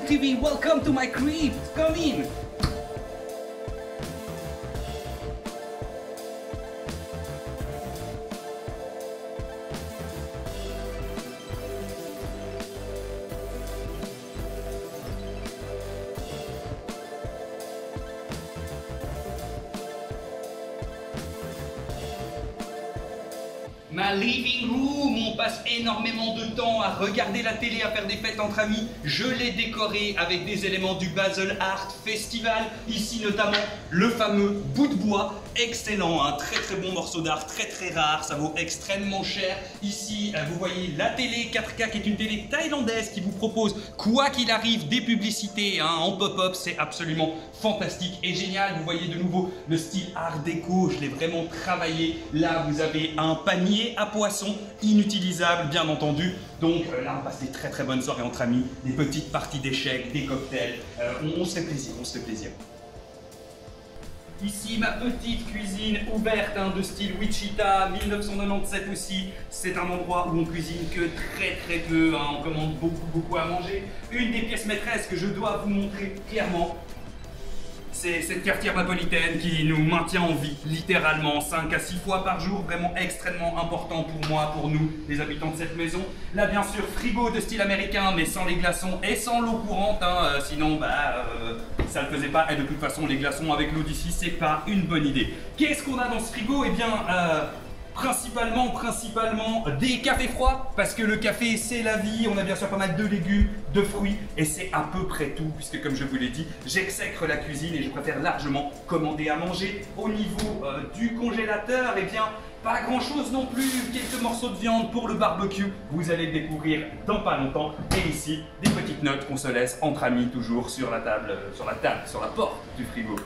TV, welcome to my crib. Come in. Ma living room, on passe énormément de temps à regarder la télé, à faire des fêtes entre amis. Je l'ai décoré avec des éléments du Basel Art Festival. Ici notamment le fameux bout de bois, excellent, un très bon morceau d'art, très rare, ça vaut extrêmement cher. Ici vous voyez la télé 4K qui est une télé thaïlandaise qui vous propose quoi qu'il arrive des publicités en pop-up, c'est absolument fantastique et génial. Vous voyez de nouveau le style art déco, je l'ai vraiment travaillé. Là vous avez un panier à poissons inutilisable bien entendu, donc là on passe des très bonnes soirées entre amis, des petites parties d'échecs, des cocktails, on se fait plaisir, Ici ma petite cuisine ouverte de style Wichita 1997 aussi, c'est un endroit où on cuisine que très peu, on commande beaucoup à manger. Une des pièces maîtresses que je dois vous montrer clairement, c'est cette cafetière napolitaine qui nous maintient en vie, littéralement, 5 à 6 fois par jour, vraiment extrêmement important pour moi, pour nous, les habitants de cette maison. Là, bien sûr, frigo de style américain, mais sans les glaçons et sans l'eau courante, sinon, ça ne le faisait pas. Et de toute façon, les glaçons avec l'eau d'ici, c'est pas une bonne idée. Qu'est-ce qu'on a dans ce frigo? Eh bien, principalement des cafés froids, parce que le café c'est la vie. On a bien sûr pas mal de légumes, de fruits, et c'est à peu près tout, puisque comme je vous l'ai dit, j'exècre la cuisine et je préfère largement commander à manger. Au niveau du congélateur, eh bien pas grand chose non plus, quelques morceaux de viande pour le barbecue, vous allez le découvrir dans pas longtemps. Et ici, des petites notes qu'on se laisse entre amis, toujours sur la table, sur la porte du frigo.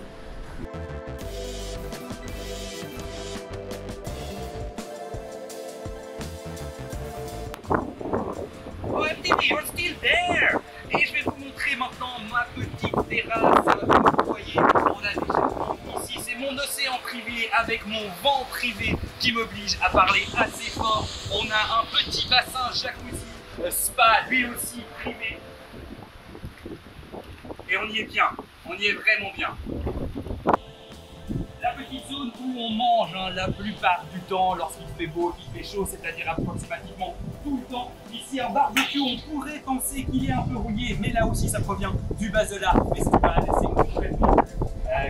Oh MTV, you're still there! Et je vais vous montrer maintenant ma petite terrasse. Vous voyez, on a déjà ici, c'est mon océan privé avec mon vent privé qui m'oblige à parler assez fort. On a un petit bassin jacuzzi, spa, lui aussi privé. Et on y est bien, on y est vraiment bien. La petite zone où on mange la plupart du temps lorsqu'il fait beau, qu'il fait chaud, c'est-à-dire approximativement tout le temps. Ici un barbecue, on pourrait penser qu'il est un peu rouillé, mais là aussi ça provient du Basel Art Festival, c'est complètement comme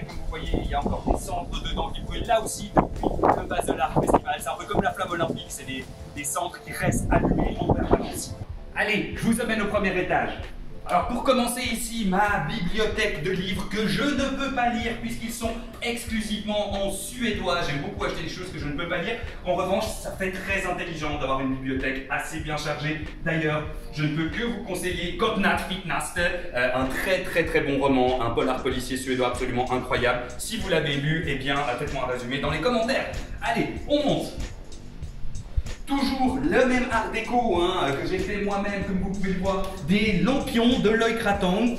vous voyez, il y a encore des centres dedans qui brûlent là aussi depuis le Basel Art Festival. C'est un peu comme la flamme olympique, c'est des centres qui restent allumés en permanence. Allez, je vous amène au premier étage. Alors pour commencer ici, ma bibliothèque de livres que je ne peux pas lire puisqu'ils sont exclusivement en suédois. J'aime beaucoup acheter des choses que je ne peux pas lire. En revanche, ça fait très intelligent d'avoir une bibliothèque assez bien chargée. D'ailleurs, je ne peux que vous conseiller Godnatt Fittnaste, un très bon roman, un polar policier suédois absolument incroyable. Si vous l'avez lu, eh bien faites-moi un résumé dans les commentaires. Allez, on monte. Toujours le même art déco que j'ai fait moi-même, comme vous pouvez le voir, des lampions de l'œil Kratang.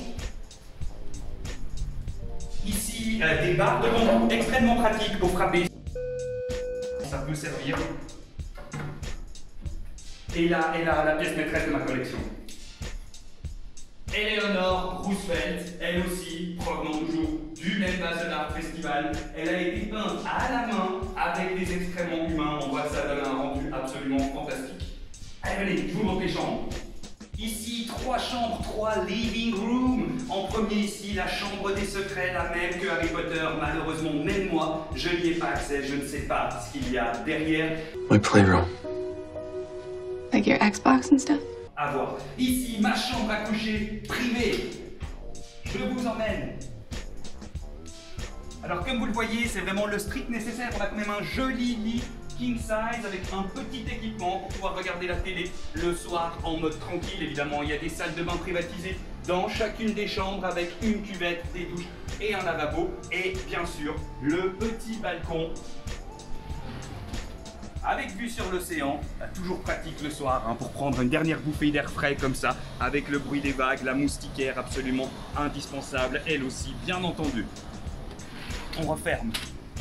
Ici, des barres de bambou extrêmement pratiques pour frapper. Ça peut servir. Et là, la pièce maîtresse de ma collection. Eleanor Roosevelt, elle aussi, provenant toujours du même Basel Art Festival. Elle a été peinte à la main avec des excréments humains. On voit que ça donne un rendu absolument fantastique. Allez, venez, je vous montre les chambres. Ici, 3 chambres, 3 living rooms. En premier ici, la chambre des secrets, la même que Harry Potter. Malheureusement, même moi, je n'y ai pas accès. Je ne sais pas ce qu'il y a derrière. My playroom. Like your Xbox and stuff? À voir. Ici, ma chambre à coucher privée. Je vous emmène. Alors comme vous le voyez, c'est vraiment le strict nécessaire. On a quand même un joli lit king size avec un petit équipement pour pouvoir regarder la télé le soir en mode tranquille. Évidemment, il y a des salles de bain privatisées dans chacune des chambres avec une cuvette, des douches et un lavabo. Et bien sûr, le petit balcon avec vue sur l'océan, toujours pratique le soir pour prendre une dernière bouffée d'air frais comme ça, avec le bruit des vagues, la moustiquaire absolument indispensable, elle aussi bien entendu. On referme.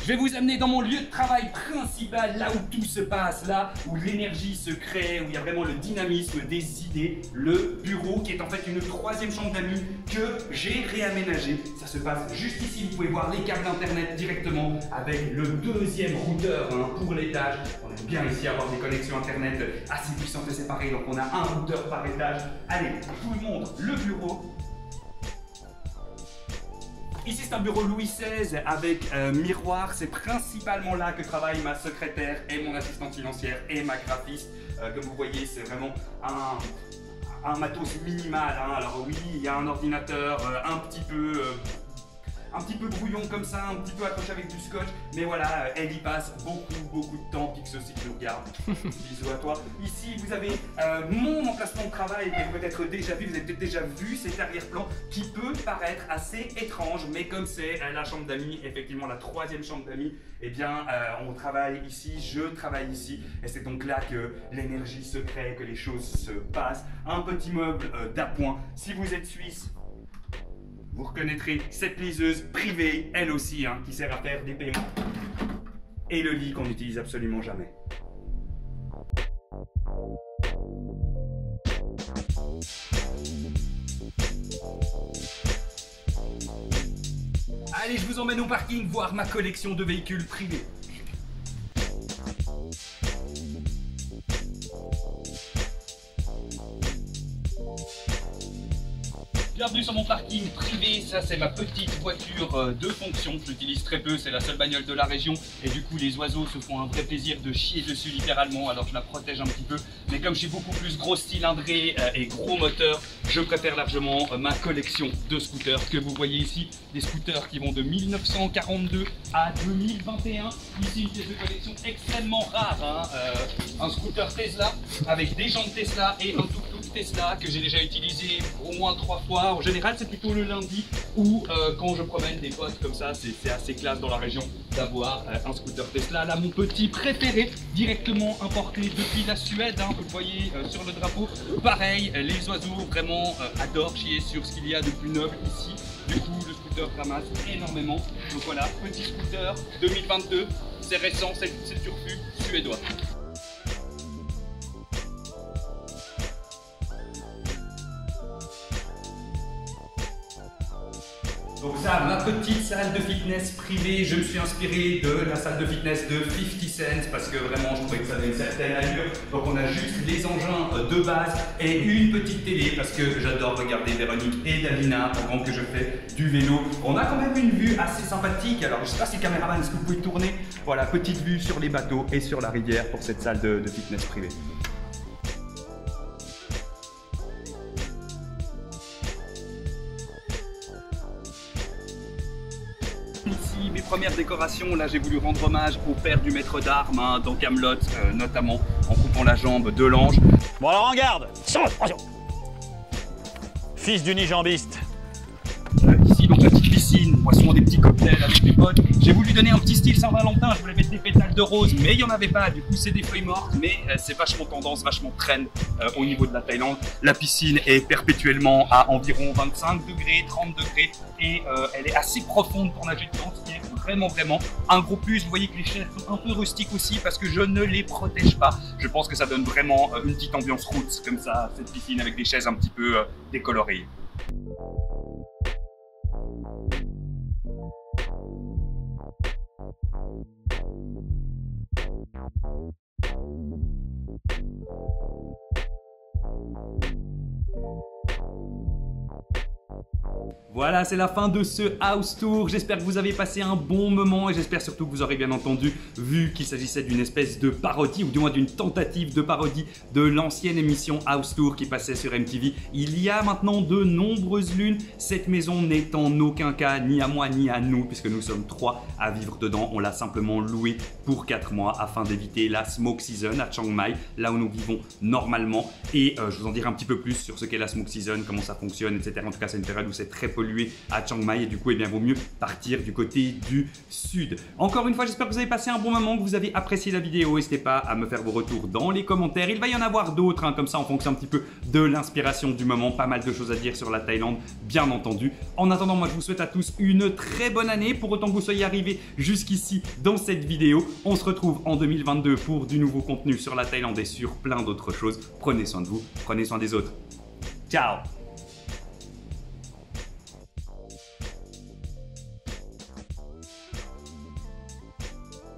Je vais vous amener dans mon lieu de travail principal, là où tout se passe, là où l'énergie se crée, où il y a vraiment le dynamisme des idées, le bureau qui est en fait une troisième chambre d'amis que j'ai réaménagée. Ça se passe juste ici, vous pouvez voir les câbles internet directement avec le deuxième routeur pour l'étage. On aime bien ici avoir des connexions internet assez puissantes et séparées, donc on a un routeur par étage. Allez, je vous montre le bureau. Ici c'est un bureau Louis XVI avec miroir, c'est principalement là que travaille ma secrétaire et mon assistante financière et ma graphiste. Comme vous voyez, c'est vraiment un matos minimal. Alors oui, il y a un ordinateur un petit peu brouillon comme ça, un petit peu accroché avec du scotch, mais voilà, elle y passe beaucoup de temps. Pix aussi qui nous regarde. Bisous à toi. Ici vous avez mon emplacement de travail que vous avez peut-être déjà vu, vous avez peut-être déjà vu cet arrière-plan qui peut paraître assez étrange, mais comme c'est la chambre d'amis, effectivement la troisième chambre d'amis, eh bien on travaille ici, je travaille ici, et c'est donc là que l'énergie se crée, que les choses se passent. Un petit meuble d'appoint. Si vous êtes suisse, vous reconnaîtrez cette liseuse privée, elle aussi, qui sert à faire des paiements. Et le lit qu'on n'utilise absolument jamais. Allez, je vous emmène au parking voir ma collection de véhicules privés. Bienvenue sur mon parking privé, ça c'est ma petite voiture de fonction, je l'utilise très peu, c'est la seule bagnole de la région et du coup les oiseaux se font un vrai plaisir de chier dessus littéralement, alors je la protège un petit peu, mais comme je suis beaucoup plus gros cylindré et gros moteur, je préfère largement ma collection de scooters que vous voyez ici, des scooters qui vont de 1942 à 2021, ici une pièce de collection extrêmement rare, un scooter Tesla avec des jantes Tesla et un tuk-tuk Tesla que j'ai déjà utilisé au moins 3 fois. En général, c'est plutôt le lundi ou quand je promène des potes comme ça, c'est assez classe dans la région d'avoir un scooter Tesla. Là, mon petit préféré, directement importé depuis la Suède, vous le voyez sur le drapeau. Pareil, les oiseaux vraiment adorent chier sur ce qu'il y a de plus noble ici. Du coup, le scooter ramasse énormément. Donc voilà, petit scooter 2022, c'est récent, c'est turfu suédois. Donc ça, ma petite salle de fitness privée, je me suis inspiré de la salle de fitness de 50 Cent parce que vraiment je trouvais que ça avait une certaine allure. Donc on a juste les engins de base et une petite télé parce que j'adore regarder Véronique et Davina pendant que je fais du vélo. On a quand même une vue assez sympathique, alors je sais pas si caméraman, est-ce que vous pouvez tourner? Voilà, petite vue sur les bateaux et sur la rivière pour cette salle de fitness privée. Ici, mes premières décorations, là j'ai voulu rendre hommage au père du maître d'armes dans Camelot, notamment en coupant la jambe de l'ange. Bon alors en garde. Fils d'unijambiste. Ici donc la petite piscine, on boit souvent des petits cocktails avec mes potes. J'ai voulu donner un petit style Saint-Valentin, je voulais mettre des pétales de rose, mais il n'y en avait pas, du coup c'est des feuilles mortes, mais c'est vachement tendance, vachement trend au niveau de la Thaïlande. La piscine est perpétuellement à environ 25 degrés, 30 degrés, et elle est assez profonde pour nager dedans, ce qui est vraiment un gros plus. Vous voyez que les chaises sont un peu rustiques aussi parce que je ne les protège pas. Je pense que ça donne vraiment une petite ambiance roots comme ça, cette piscine avec des chaises un petit peu décolorées. Voilà, c'est la fin de ce house tour. J'espère que vous avez passé un bon moment et j'espère surtout que vous aurez bien entendu vu qu'il s'agissait d'une espèce de parodie ou du moins d'une tentative de parodie de l'ancienne émission House Tour qui passait sur MTV il y a maintenant de nombreuses lunes. Cette maison n'est en aucun cas ni à moi ni à nous puisque nous sommes 3 à vivre dedans. On l'a simplement louée pour 4 mois afin d'éviter la smoke season à Chiang Mai, là où nous vivons normalement. Et je vous en dirai un petit peu plus sur ce qu'est la smoke season, comment ça fonctionne, etc. En tout cas, c'est une période où c'est très pollué à Chiang Mai et du coup, eh bien, vaut mieux partir du côté du sud. Encore une fois, j'espère que vous avez passé un bon moment, que vous avez apprécié la vidéo. N'hésitez pas à me faire vos retours dans les commentaires. Il va y en avoir d'autres, hein, comme ça, en fonction un petit peu de l'inspiration du moment. Pas mal de choses à dire sur la Thaïlande, bien entendu. En attendant, moi, je vous souhaite à tous une très bonne année. Pour autant que vous soyez arrivés jusqu'ici dans cette vidéo, on se retrouve en 2022 pour du nouveau contenu sur la Thaïlande et sur plein d'autres choses. Prenez soin de vous, prenez soin des autres. Ciao!